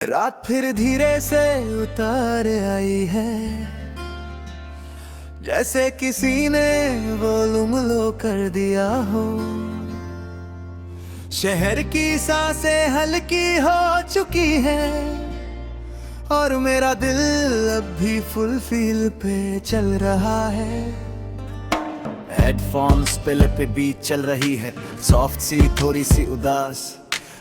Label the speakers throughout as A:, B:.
A: रात फिर धीरे से उतार आई है, जैसे किसी ने वॉल्यूम लो कर दिया हो। शहर की सांसें हल्की हो चुकी हैं और मेरा दिल अब भी फुल फील पे चल रहा है। हेडफोन्स पे लिप बीट चल रही है, सॉफ्ट सी थोड़ी सी उदास।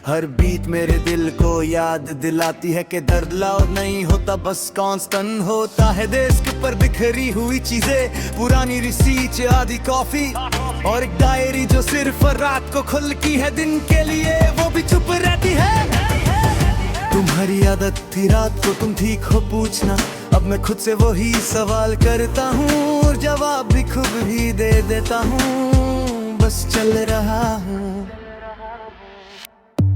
A: हर बीट मेरे दिल को याद दिलाती है कि दर्द लाउड नहीं होता, बस कांस्टेंट होता है। डेस्क पर बिखरी हुई चीजें, पुरानी रिसीट, आधी कॉफी और एक डायरी जो सिर्फ रात को खुलती है, दिन के लिए वो भी चुप रहती है। तुम्हारी आदत थी रात को तुम ठीक हो पूछना, अब मैं खुद से वही सवाल करता हूँ और जवाब भी खुद ही दे देता हूँ। बस चल रहा हूँ।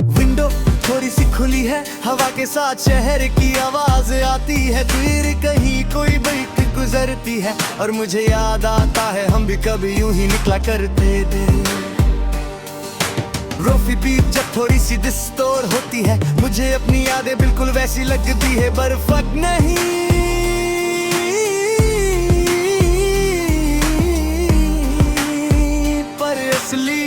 A: विंडो थोड़ी सी खुली है, हवा के साथ शहर की आवाज आती है। फिर कहीं कोई बाइक गुजरती है और मुझे याद आता है हम भी कभी यूं ही निकला करते थे। रोफी बीट जब थोड़ी सी डिस्टोर होती है, मुझे अपनी यादें बिल्कुल वैसी लगती है, पर फर्क नहीं। पर असली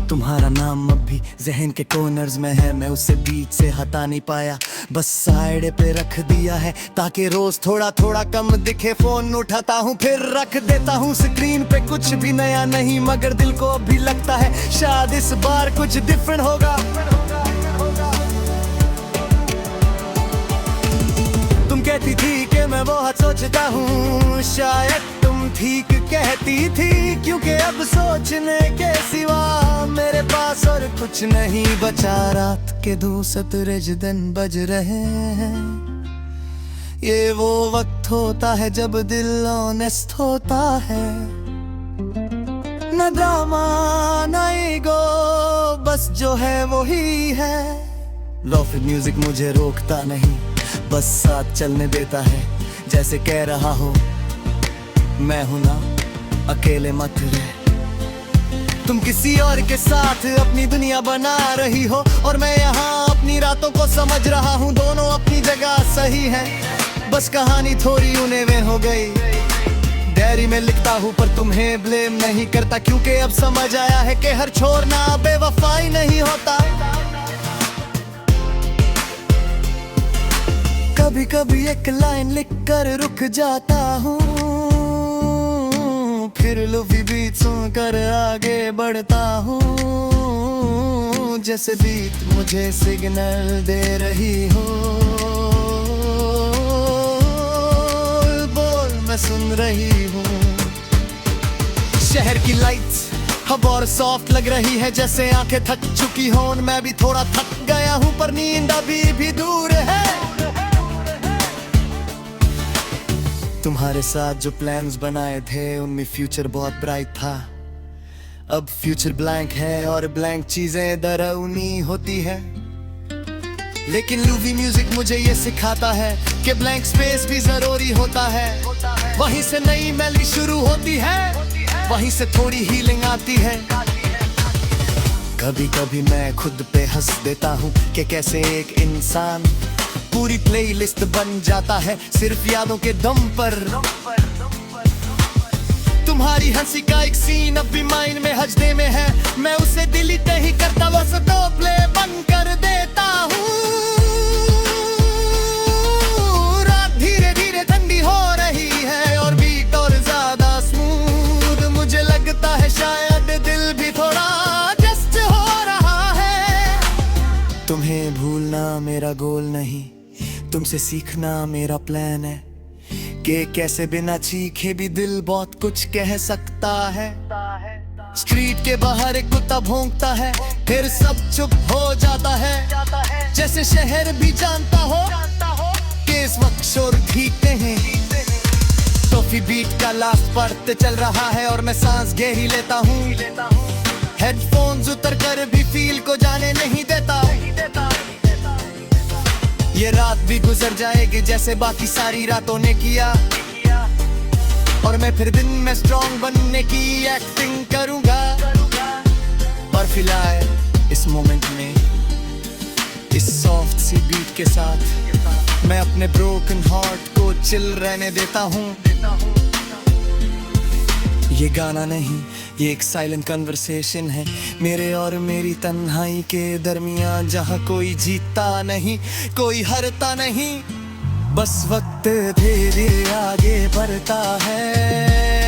A: तुम्हारा नाम अब भी जहन के कॉर्नर्स में है, मैं उसे बीच से हटा नहीं पाया, बस साइड पे रख दिया है ताकि रोज थोड़ा थोड़ा कम दिखे। फोन उठाता हूँ फिर रख देता हूँ, स्क्रीन पे कुछ भी नया नहीं, मगर दिल को अब भी लगता है शायद इस बार कुछ डिफरेंट होगा। तुम कहती थी कि मैं बहुत सोचता हूँ, शायद तुम ठीक कहती थी, क्योंकि अब सोचने के सिवा मेरे पास और कुछ नहीं बचा। रात के 2 सतरज दिन बज रहे हैं, ये वो वक्त होता है जब दिल ऑनेस्ट होता है। न ड्रामा न ईगो, बस जो है वो ही है। लोफी म्यूजिक मुझे रोकता नहीं, बस साथ चलने देता है, जैसे कह रहा हो मैं हूं ना, अकेले मत रह। तुम किसी और के साथ अपनी दुनिया बना रही हो और मैं यहाँ अपनी रातों को समझ रहा हूँ। दोनों अपनी जगह सही है, बस कहानी थोड़ी उन्हें में हो गई। डायरी में लिखता हूँ पर तुम्हें ब्लेम नहीं करता, क्योंकि अब समझ आया है कि हर छोड़ना बेवफाई नहीं होता। कभी कभी एक लाइन लिख कर रुक जाता हूँ, फिर लोफी बीट सुनकर आगे बढ़ता हूँ, जैसे बीट मुझे सिग्नल दे रही हो। बोल मैं सुन रही हूँ। शहर की लाइट्स अब और सॉफ्ट लग रही है, जैसे आंखें थक चुकी हों। मैं भी थोड़ा थक गया हूँ पर नींद अभी भी दूर है। तुम्हारे साथ जो प्लान्स बनाए थे उनमें फ्यूचर बहुत ब्राइट था, अब फ्यूचर ब्लैंक है और ब्लैंक चीजें डरावनी होती है। लेकिन लूफी म्यूजिक मुझे ये सिखाता है कि ब्लैंक स्पेस भी जरूरी होता है। वहीं से नई मेलोडी शुरू होती है, वहीं से थोड़ी हीलिंग आती है। कभी कभी मैं खुद पे हंस देता हूँ कि कैसे एक इंसान पूरी प्लेलिस्ट बन जाता है सिर्फ यादों के दम पर। तुम्हारी हंसी का एक सीन अब भी माइंड में हजदे में है, मैं उसे डिलीट नहीं करता, बस तो प्ले बंद कर देता हूँ। रात धीरे धीरे ठंडी हो रही है और बीट और ज्यादा स्मूथ, मुझे लगता है शायद दिल भी थोड़ा जस्ट हो रहा है। तुम्हें भूलना मेरा गोल नहीं, तुमसे सीखना मेरा प्लान है, कि कैसे बिना चीखे भी दिल बहुत कुछ कह सकता है। स्ट्रीट के बाहर एक कुत्ता भौंकता है, फिर सब चुप हो जाता है, जैसे शहर भी जानता हो कि इस वक्त शोर ठीक नहीं। लोफी बीट का लास्ट पार्ट चल रहा है और मैं सांस गहरी लेता हूँ, हेडफोन्स उतर कर भी फील को जाने नहीं देता। ये रात भी गुजर जाएगी जैसे बाकी सारी रातों ने किया, और मैं फिर दिन में स्ट्रॉन्ग बनने की एक्टिंग करूंगा। पर फिलहाल इस मोमेंट में के साथ मैं अपने ब्रोकन हार्ट को चिल रहने देता हूँ। ये गाना नहीं, ये एक साइलेंट कन्वर्सेशन है मेरे और मेरी तन्हाई के दरमियान, जहाँ कोई जीतता नहीं कोई हारता नहीं, बस वक्त धीरे आगे बढ़ता है।